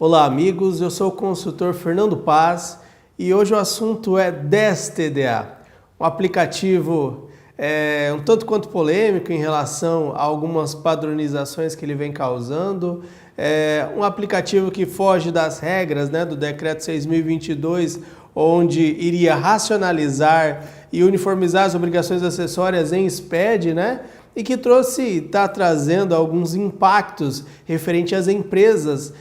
Olá amigos, eu sou o consultor Fernando Paz e hoje o assunto é DES-TDA, um aplicativo um tanto quanto polêmico em relação a algumas padronizações que ele vem causando, um aplicativo que foge das regras, do Decreto 6.022, onde iria racionalizar e uniformizar as obrigações acessórias em SPED, e que está trazendo alguns impactos referente às empresas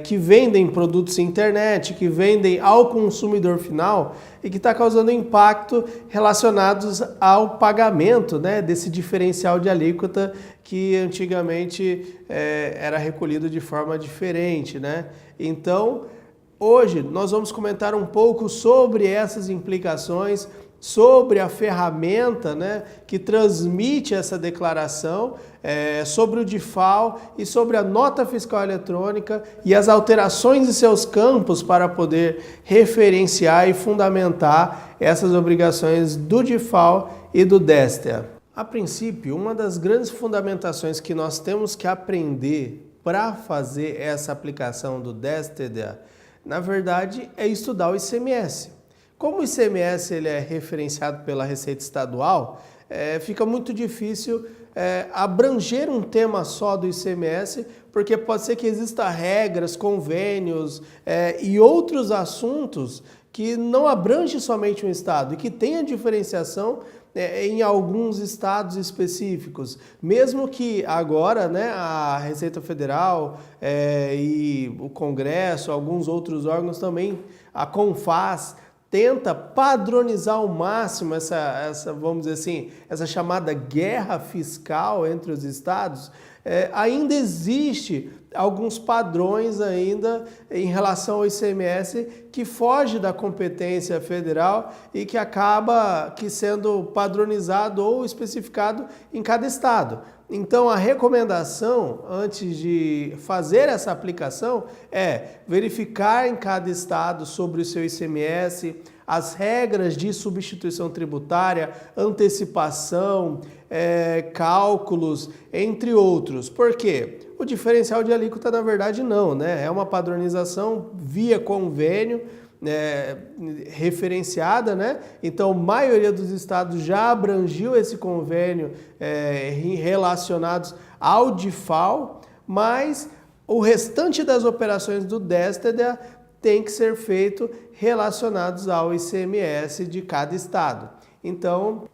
que vendem produtos na internet, que vendem ao consumidor final e que está causando impacto relacionados ao pagamento desse diferencial de alíquota que antigamente era recolhido de forma diferente. Então, hoje nós vamos comentar um pouco sobre essas implicações, sobre a ferramenta que transmite essa declaração, sobre o DIFAL e sobre a nota fiscal eletrônica e as alterações em seus campos para poder referenciar e fundamentar essas obrigações do DIFAL e do DES-TDA. A princípio, uma das grandes fundamentações que nós temos que aprender para fazer essa aplicação do DES-TDA, na verdade, é estudar o ICMS. Como o ICMS ele é referenciado pela Receita Estadual, fica muito difícil abranger um tema só do ICMS, porque pode ser que existam regras, convênios e outros assuntos que não abrangem somente um estado e que tenha diferenciação em alguns estados específicos. Mesmo que agora a Receita Federal e o Congresso, alguns outros órgãos também, a CONFAZ, tenta padronizar ao máximo essa, vamos dizer assim, essa chamada guerra fiscal entre os estados, ainda existe alguns padrões ainda em relação ao ICMS que foge da competência federal e que acaba sendo padronizado ou especificado em cada estado. Então, a recomendação, antes de fazer essa aplicação, é verificar em cada estado sobre o seu ICMS, as regras de substituição tributária, antecipação, cálculos, entre outros. Por quê? O diferencial de alíquota, na verdade, não, é uma padronização via convênio, referenciada, Então, a maioria dos estados já abrangiu esse convênio relacionados ao DIFAL, mas o restante das operações do DES-TDA tem que ser feito relacionados ao ICMS de cada estado. Então,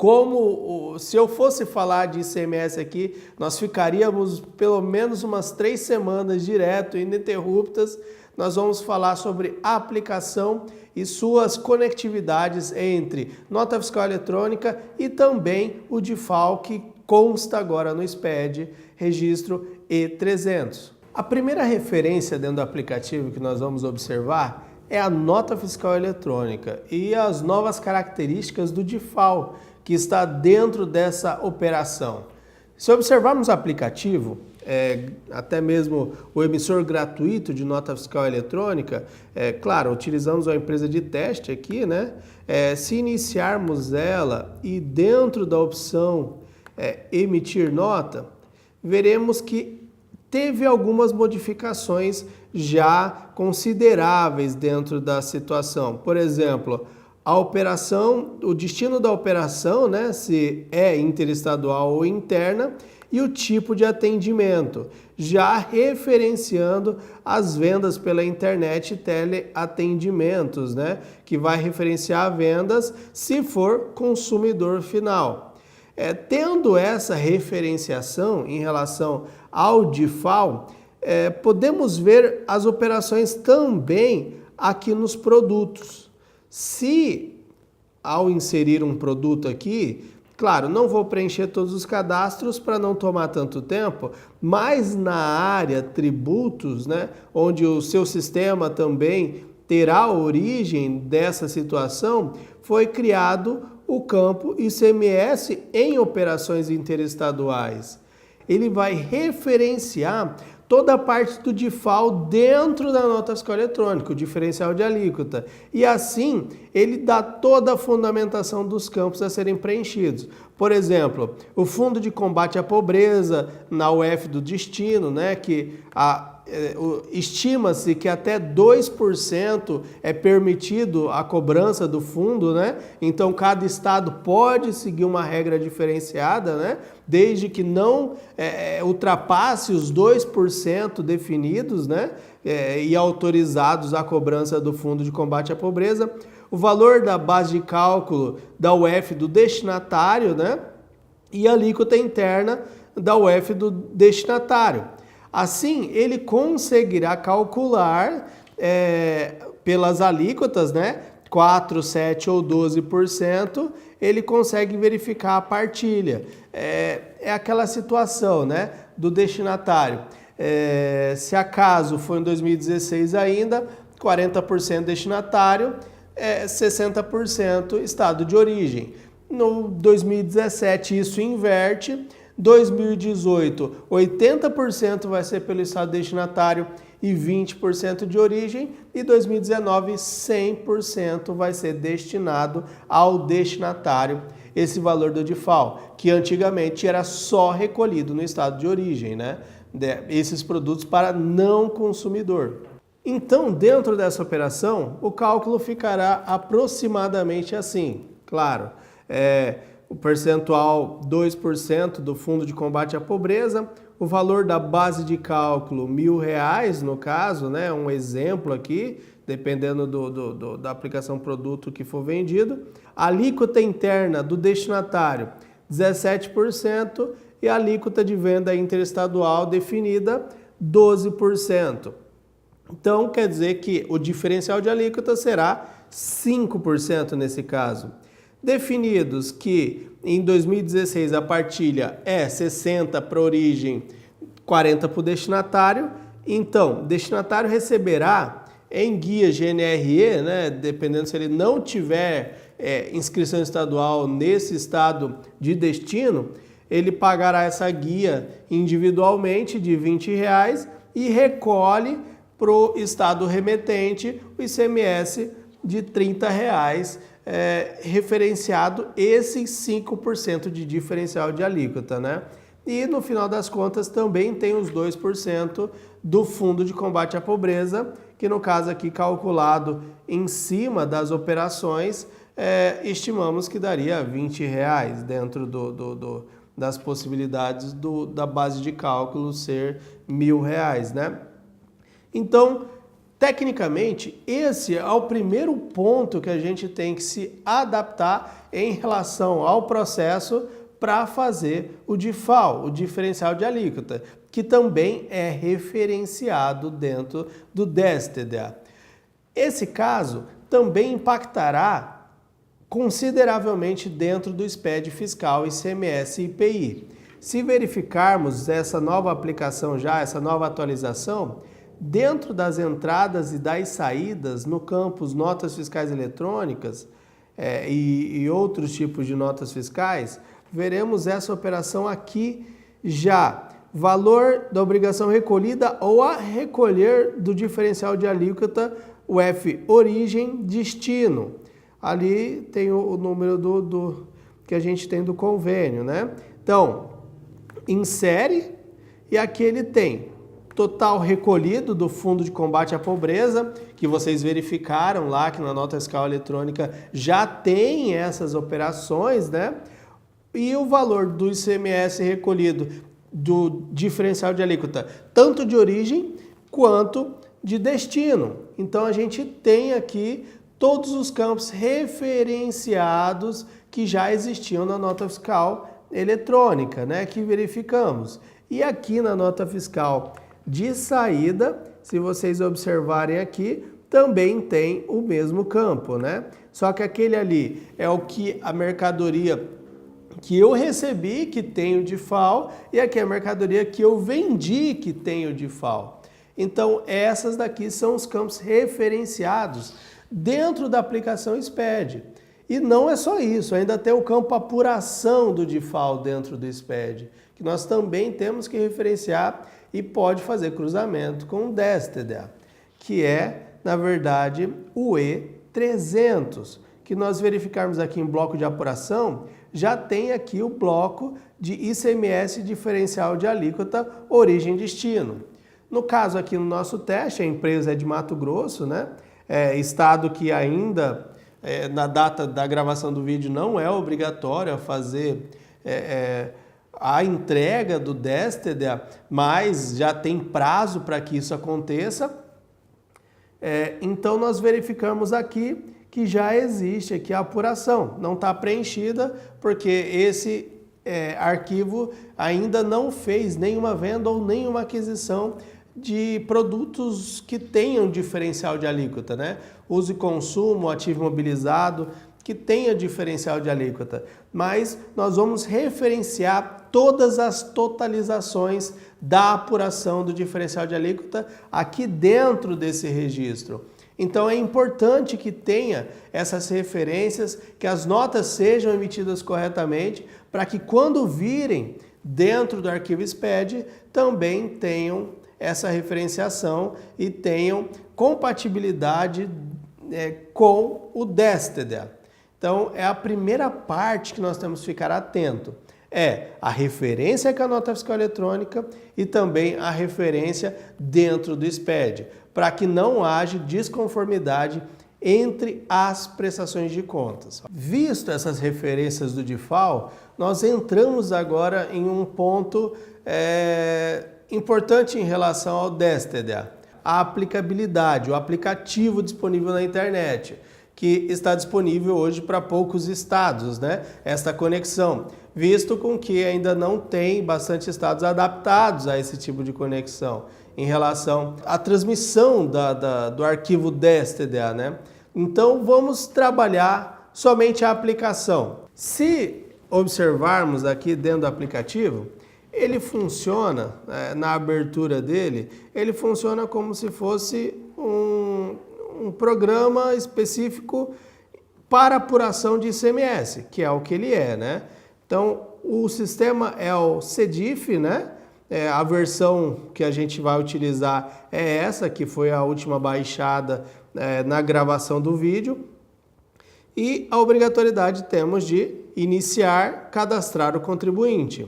se eu fosse falar de ICMS aqui, nós ficaríamos pelo menos umas 3 semanas direto, ininterruptas. Nós vamos falar sobre a aplicação e suas conectividades entre nota fiscal eletrônica e também o DIFAL que consta agora no SPED, registro E300. A primeira referência dentro do aplicativo que nós vamos observar é a nota fiscal eletrônica e as novas características do DIFAL que está dentro dessa operação. Se observarmos o aplicativo, até mesmo o emissor gratuito de nota fiscal eletrônica, claro, utilizamos uma empresa de teste aqui, se iniciarmos ela e dentro da opção emitir nota, veremos que teve algumas modificações já consideráveis dentro da situação. Por exemplo, a operação, o destino da operação, se é interestadual ou interna, e o tipo de atendimento, já referenciando as vendas pela internet e teleatendimentos, que vai referenciar vendas se for consumidor final. Tendo essa referenciação em relação ao DIFAL, podemos ver as operações também aqui nos produtos. Se ao inserir um produto aqui, claro, não vou preencher todos os cadastros para não tomar tanto tempo, mas na área tributos, onde o seu sistema também terá a origem dessa situação, foi criado o campo ICMS em operações interestaduais. Ele vai referenciar toda a parte do DIFAL dentro da nota fiscal eletrônica, o diferencial de alíquota. E assim, ele dá toda a fundamentação dos campos a serem preenchidos. Por exemplo, o Fundo de Combate à Pobreza, na UF do Destino, que estima-se que até 2% é permitido a cobrança do fundo, né? Então cada estado pode seguir uma regra diferenciada, né? Desde que não ultrapasse os 2% definidos, né? E autorizados à cobrança do Fundo de Combate à Pobreza. O valor da base de cálculo da UF do destinatário, né? E a alíquota interna da UF do destinatário. Assim, ele conseguirá calcular pelas alíquotas, né? 4, 7 ou 12%, ele consegue verificar a partilha. É aquela situação, né? Do destinatário. Se acaso foi em 2016 ainda, 40% destinatário, 60% estado de origem. No 2017 isso inverte, 2018 80% vai ser pelo estado destinatário e 20% de origem, e 2019 100% vai ser destinado ao destinatário, esse valor do DIFAL, que antigamente era só recolhido no estado de origem, né? Esses produtos para não consumidor. Então, dentro dessa operação, o cálculo ficará aproximadamente assim, claro, o percentual 2% do Fundo de Combate à Pobreza, o valor da base de cálculo R$1.000 no caso, né, um exemplo aqui, dependendo da aplicação produto que for vendido, a alíquota interna do destinatário 17% e a alíquota de venda interestadual definida 12%. Então, quer dizer que o diferencial de alíquota será 5% nesse caso. Definidos que em 2016 a partilha é 60% para origem, 40% para o destinatário, então, o destinatário receberá em guia GNRE, né, dependendo se ele não tiver inscrição estadual nesse estado de destino, ele pagará essa guia individualmente de R$20 e recolhe para o estado remetente o ICMS de R$30, referenciado esses 5% de diferencial de alíquota, né? E no final das contas também tem os 2% do Fundo de Combate à Pobreza, que no caso aqui calculado em cima das operações, estimamos que daria R$20 dentro das possibilidades da base de cálculo ser R$1.000, né? Então, tecnicamente, esse é o primeiro ponto que a gente tem que se adaptar em relação ao processo para fazer o DIFAL, o diferencial de alíquota, que também é referenciado dentro do DSTDA. Esse caso também impactará consideravelmente dentro do SPED fiscal ICMS e IPI. Se verificarmos essa nova aplicação já, essa nova atualização, dentro das entradas e das saídas no campus notas fiscais eletrônicas e outros tipos de notas fiscais, veremos essa operação aqui já. Valor da obrigação recolhida ou a recolher do diferencial de alíquota UF origem destino. Ali tem o número que a gente tem do convênio, né? Então, insere e aqui ele tem total recolhido do Fundo de Combate à Pobreza, que vocês verificaram lá que na nota fiscal eletrônica já tem essas operações, né? E o valor do ICMS recolhido do diferencial de alíquota, tanto de origem quanto de destino. Então a gente tem aqui todos os campos referenciados que já existiam na nota fiscal eletrônica, né? Que verificamos. E aqui na nota fiscal de saída, se vocês observarem aqui, também tem o mesmo campo, né? Só que aquele ali é o que a mercadoria que eu recebi, que tem o DIFAL, e aqui é a mercadoria que eu vendi, que tem o DIFAL. Então, essas daqui são os campos referenciados dentro da aplicação SPED. E não é só isso, ainda tem o campo apuração do DIFAL dentro do SPED, que nós também temos que referenciar e pode fazer cruzamento com o DSTDA, que é, na verdade, o E300, que nós verificarmos aqui em bloco de apuração, já tem aqui o bloco de ICMS diferencial de alíquota origem-destino. No caso aqui no nosso teste, a empresa é de Mato Grosso, né? Estado que ainda, na data da gravação do vídeo, não é obrigatório a fazer a entrega do DSTDA, mas já tem prazo para que isso aconteça. Então nós verificamos aqui que já existe aqui a apuração, não está preenchida porque esse arquivo ainda não fez nenhuma venda ou nenhuma aquisição de produtos que tenham diferencial de alíquota, né? Uso e consumo, ativo imobilizado, que tenha diferencial de alíquota. Mas nós vamos referenciar todas as totalizações da apuração do diferencial de alíquota aqui dentro desse registro. Então é importante que tenha essas referências, que as notas sejam emitidas corretamente, para que quando virem dentro do arquivo SPED também tenham essa referenciação e tenham compatibilidade com o DSTDA. Então é a primeira parte que nós temos que ficar atento. A referência com a nota fiscal eletrônica e também a referência dentro do SPED, para que não haja desconformidade entre as prestações de contas. Visto essas referências do DIFAL, nós entramos agora em um ponto importante em relação ao DSTDA, a aplicabilidade, o aplicativo disponível na internet, que está disponível hoje para poucos estados, né? Esta conexão, visto com que ainda não tem bastante estados adaptados a esse tipo de conexão em relação à transmissão do arquivo DSTDA, né? Então vamos trabalhar somente a aplicação. Se observarmos aqui dentro do aplicativo, ele funciona, na abertura dele, ele funciona como se fosse um programa específico para apuração de ICMS, que é o que ele é, né? Então, o sistema é o CEDIF, né? A versão que a gente vai utilizar é essa, que foi a última baixada na gravação do vídeo. E a obrigatoriedade temos de iniciar, cadastrar o contribuinte.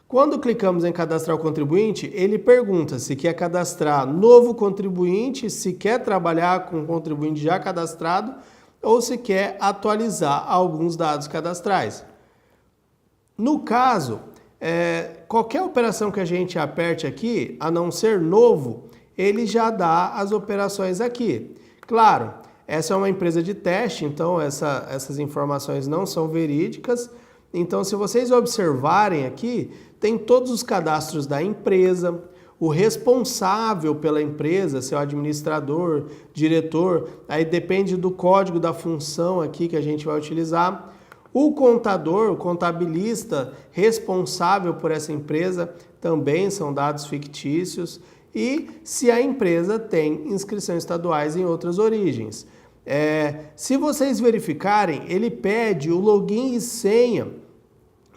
Quando clicamos em cadastrar o contribuinte, ele pergunta se quer cadastrar novo contribuinte, se quer trabalhar com o contribuinte já cadastrado ou se quer atualizar alguns dados cadastrais. No caso, qualquer operação que a gente aperte aqui, a não ser novo, ele já dá as operações aqui. Claro, essa é uma empresa de teste, então essas informações não são verídicas. Então, se vocês observarem aqui, tem todos os cadastros da empresa, o responsável pela empresa, seu administrador, diretor, aí depende do código da função aqui que a gente vai utilizar. O contador, o contabilista responsável por essa empresa, também são dados fictícios. E se a empresa tem inscrições estaduais em outras origens. Se vocês verificarem, ele pede o login e senha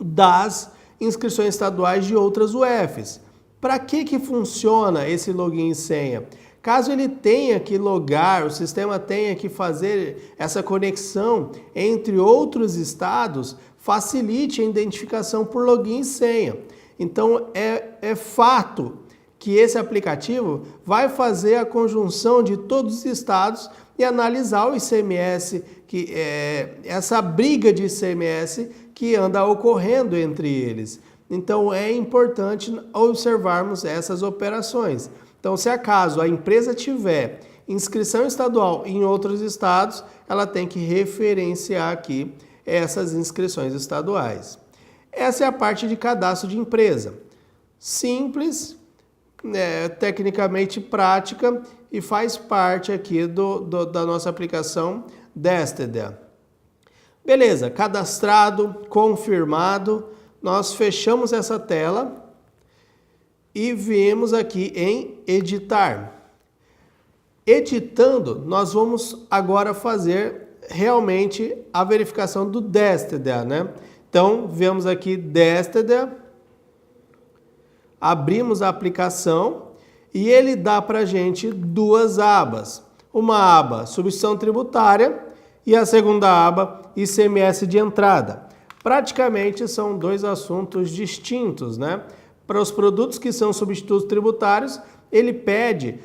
das inscrições estaduais de outras UFs. Para que funciona esse login e senha? Caso ele tenha que logar, o sistema tenha que fazer essa conexão entre outros estados, facilite a identificação por login e senha. Então é fato que esse aplicativo vai fazer a conjunção de todos os estados e analisar o ICMS, essa briga de ICMS que anda ocorrendo entre eles. Então é importante observarmos essas operações. Então, se acaso a empresa tiver inscrição estadual em outros estados, ela tem que referenciar aqui essas inscrições estaduais. Essa é a parte de cadastro de empresa. Simples, tecnicamente prática e faz parte aqui da nossa aplicação DSTDA. Beleza, cadastrado, confirmado, nós fechamos essa tela e viemos aqui em editar. Editando, nós vamos agora fazer realmente a verificação do DSTDA, né? Então, viemos aqui DSTDA, abrimos a aplicação e ele dá para a gente duas abas. Uma aba, substituição tributária, e a segunda aba, ICMS de entrada. Praticamente são dois assuntos distintos, né? Para os produtos que são substitutos tributários, ele pede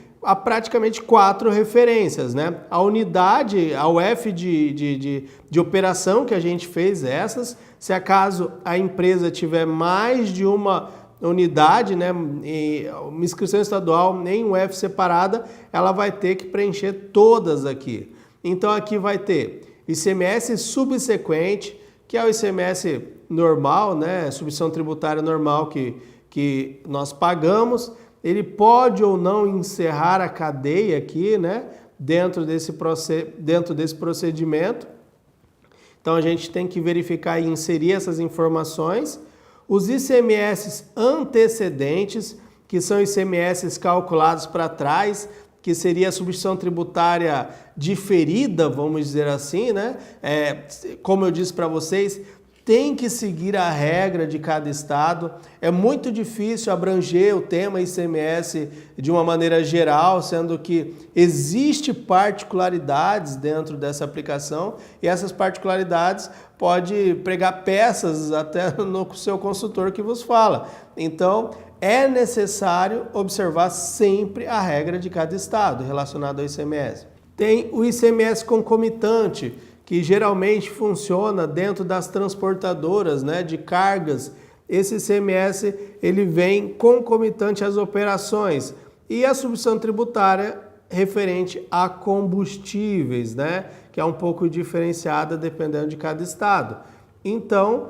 praticamente 4 referências, né? A unidade, a UF de operação que a gente fez essas, se acaso a empresa tiver mais de uma unidade, né, e uma inscrição estadual nem UF separada, ela vai ter que preencher todas aqui. Então aqui vai ter ICMS subsequente, que é o ICMS normal, né, substituição tributária normal que nós pagamos. Ele pode ou não encerrar a cadeia aqui, né, dentro desse procedimento. Então a gente tem que verificar e inserir essas informações. Os ICMS antecedentes, que são ICMS calculados para trás, que seria a substituição tributária diferida, vamos dizer assim, né? Como eu disse para vocês, tem que seguir a regra de cada estado. É muito difícil abranger o tema ICMS de uma maneira geral, sendo que existe particularidades dentro dessa aplicação e essas particularidades pode pregar peças até no seu consultor que vos fala. Então, é necessário observar sempre a regra de cada estado relacionado ao ICMS. Tem o ICMS concomitante, que geralmente funciona dentro das transportadoras, né, de cargas. Esse ICMS ele vem concomitante às operações. E a substituição tributária referente a combustíveis, né, que é um pouco diferenciada dependendo de cada estado. Então,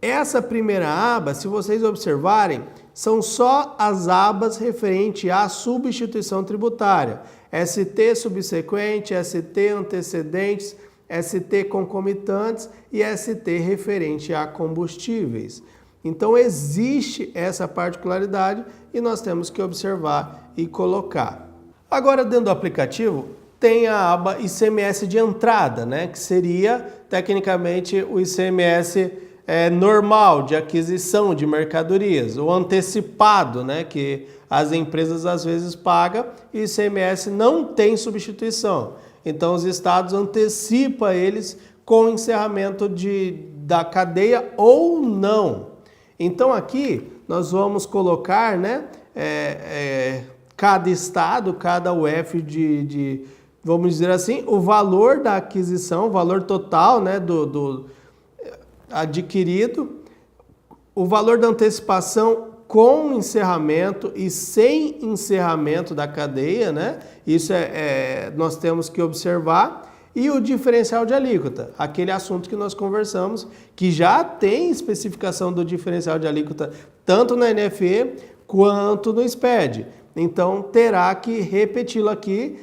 essa primeira aba, se vocês observarem, são só as abas referente à substituição tributária. ST subsequente, ST antecedentes, ST concomitantes e ST referente a combustíveis. Então existe essa particularidade e nós temos que observar e colocar. Agora, dentro do aplicativo, tem a aba ICMS de entrada, né, que seria tecnicamente o ICMS normal de aquisição de mercadorias, o antecipado, né, que as empresas às vezes pagam e o ICMS não tem substituição. Então os estados antecipam eles com o encerramento da cadeia ou não. Então aqui nós vamos colocar, né, cada estado, cada UF vamos dizer assim, o valor da aquisição, o valor total, né, do adquirido, o valor da antecipação com encerramento e sem encerramento da cadeia, né? Isso nós temos que observar. E o diferencial de alíquota, aquele assunto que nós conversamos, que já tem especificação do diferencial de alíquota tanto na NFE quanto no SPED. Então terá que repeti-lo aqui,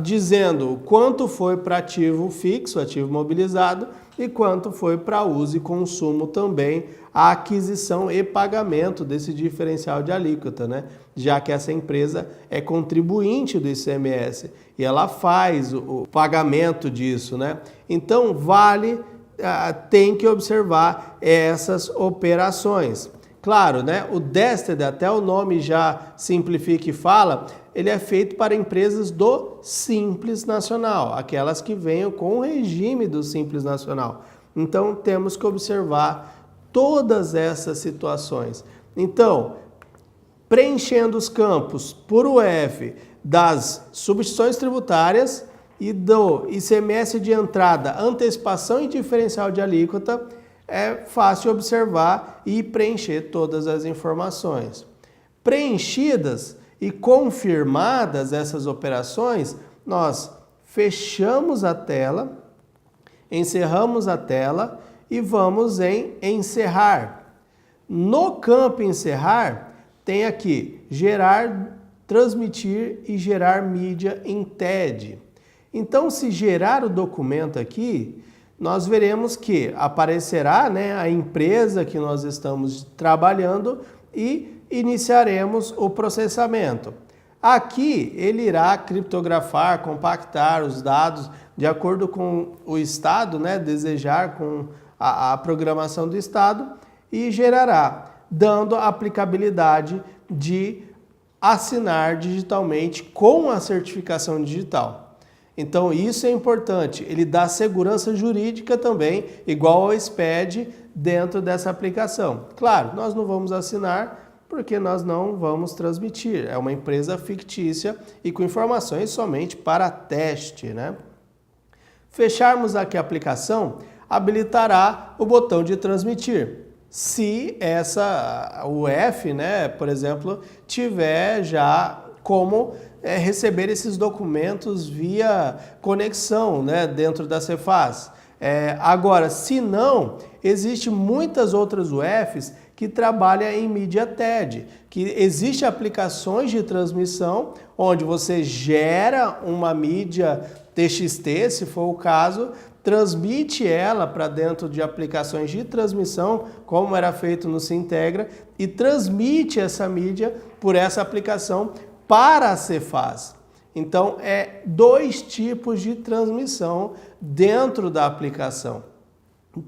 dizendo quanto foi para ativo fixo, ativo mobilizado, e quanto foi para uso e consumo também, a aquisição e pagamento desse diferencial de alíquota, né? Já que essa empresa é contribuinte do ICMS e ela faz o pagamento disso, né? Então, tem que observar essas operações. Claro, né? O DSTD, até o nome já simplifica e fala, ele é feito para empresas do Simples Nacional, aquelas que venham com o regime do Simples Nacional. Então, temos que observar todas essas situações. Então, preenchendo os campos por UF das substituições tributárias e do ICMS de entrada, antecipação e diferencial de alíquota, é fácil observar e preencher todas as informações. Preenchidas e confirmadas essas operações, nós fechamos a tela, encerramos a tela e vamos em encerrar. No campo encerrar, tem aqui gerar, transmitir e gerar mídia em TED. Então, se gerar o documento aqui, nós veremos que aparecerá, né, a empresa que nós estamos trabalhando e iniciaremos o processamento. Aqui ele irá criptografar, compactar os dados de acordo com o estado, né, desejar com a programação do estado e gerará, dando a aplicabilidade de assinar digitalmente com a certificação digital. Então isso é importante, ele dá segurança jurídica também, igual ao SPED, dentro dessa aplicação. Claro, nós não vamos assinar porque nós não vamos transmitir. É uma empresa fictícia e com informações somente para teste, né? Fecharmos aqui a aplicação, habilitará o botão de transmitir. Se o F, né, por exemplo, tiver já como receber esses documentos via conexão, né, dentro da Cefaz. Agora, se não, existem muitas outras UFs que trabalham em mídia TED, que existem aplicações de transmissão onde você gera uma mídia TXT, se for o caso, transmite ela para dentro de aplicações de transmissão, como era feito no Sintegra, e transmite essa mídia por essa aplicação para a Cefaz. Então, é 2 tipos de transmissão dentro da aplicação.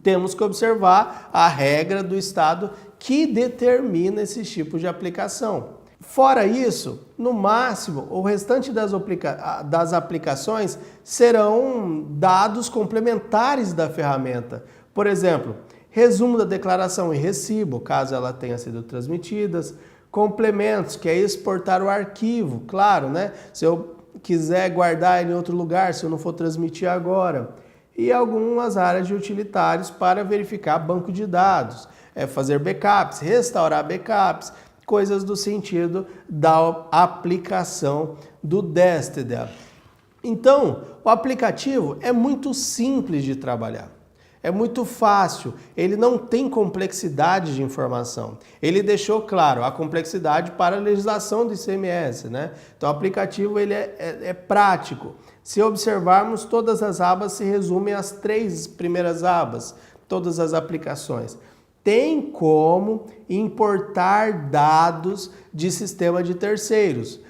Temos que observar a regra do Estado que determina esses tipos de aplicação. Fora isso, no máximo, o restante das aplicações serão dados complementares da ferramenta. Por exemplo, resumo da declaração e recibo, caso ela tenha sido transmitidas, complementos, que é exportar o arquivo, claro, né? Se eu quiser guardar em outro lugar, se eu não for transmitir agora. E algumas áreas de utilitários para verificar banco de dados, fazer backups, restaurar backups, coisas do sentido da aplicação do DSTD. Então, o aplicativo é muito simples de trabalhar. É muito fácil, ele não tem complexidade de informação. Ele deixou claro a complexidade para a legislação do ICMS, né? Então o aplicativo ele é prático. Se observarmos, todas as abas se resumem às 3 primeiras abas, todas as aplicações. Tem como importar dados de sistema de terceiros.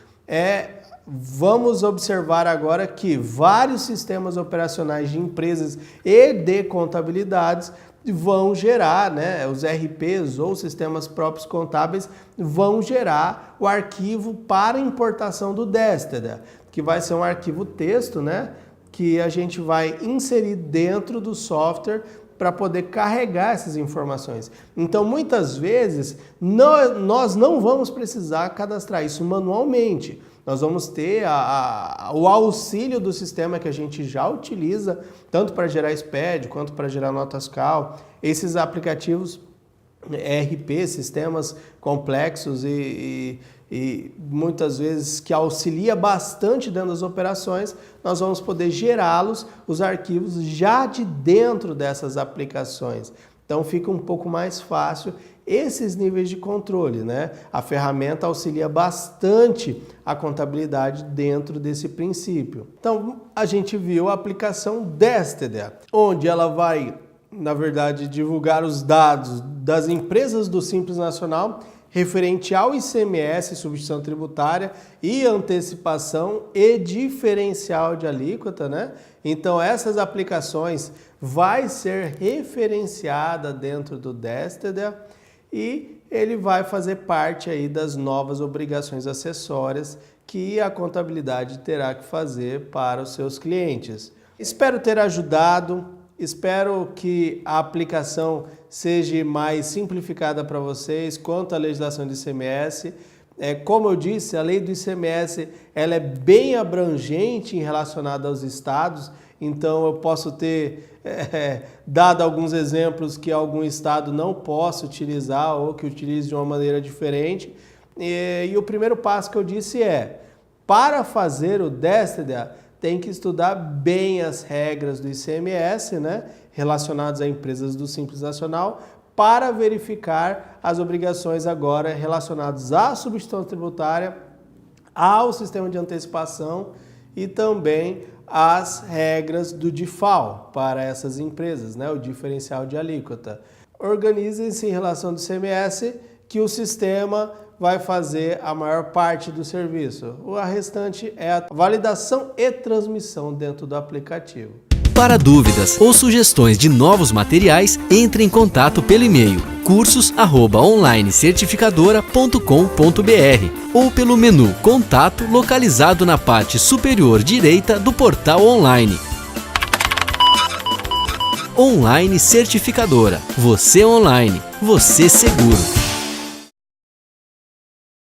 Vamos observar agora que vários sistemas operacionais de empresas e de contabilidades vão gerar, né, os RPs ou sistemas próprios contábeis vão gerar o arquivo para importação do DSTD, que vai ser um arquivo texto, né, que a gente vai inserir dentro do software para poder carregar essas informações. Então, muitas vezes, nós não vamos precisar cadastrar isso manualmente. Nós vamos ter o auxílio do sistema que a gente já utiliza, tanto para gerar SPED quanto para gerar notas CAL. Esses aplicativos ERP, sistemas complexos e muitas vezes que auxilia bastante dentro das operações, nós vamos poder gerá-los, os arquivos, já de dentro dessas aplicações. Então fica um pouco mais fácil esses níveis de controle, né? A ferramenta auxilia bastante a contabilidade dentro desse princípio. Então a gente viu a aplicação DSTD, onde ela vai, na verdade, divulgar os dados das empresas do Simples Nacional referente ao ICMS, substituição tributária e antecipação e diferencial de alíquota, né? Então essas aplicações vai ser referenciada dentro do DSTD e ele vai fazer parte aí das novas obrigações acessórias que a contabilidade terá que fazer para os seus clientes. Espero ter ajudado. Espero que a aplicação seja mais simplificada para vocês quanto à legislação do ICMS. Como eu disse, a lei do ICMS ela é bem abrangente em relacionada aos estados, então eu posso ter dado alguns exemplos que algum estado não possa utilizar ou que utilize de uma maneira diferente. E o primeiro passo que eu disse para fazer o DSTD, tem que estudar bem as regras do ICMS, né, relacionadas a empresas do Simples Nacional, para verificar as obrigações agora relacionadas à substituição tributária, ao sistema de antecipação e também as regras do DIFAL para essas empresas, né, o diferencial de alíquota. Organizem-se em relação ao ICMS, que o sistema vai fazer a maior parte do serviço. O restante é a validação e transmissão dentro do aplicativo. Para dúvidas ou sugestões de novos materiais, entre em contato pelo e-mail cursos@onlinecertificadora.com.br ou pelo menu Contato localizado na parte superior direita do portal online. Online Certificadora. Você online, você seguro.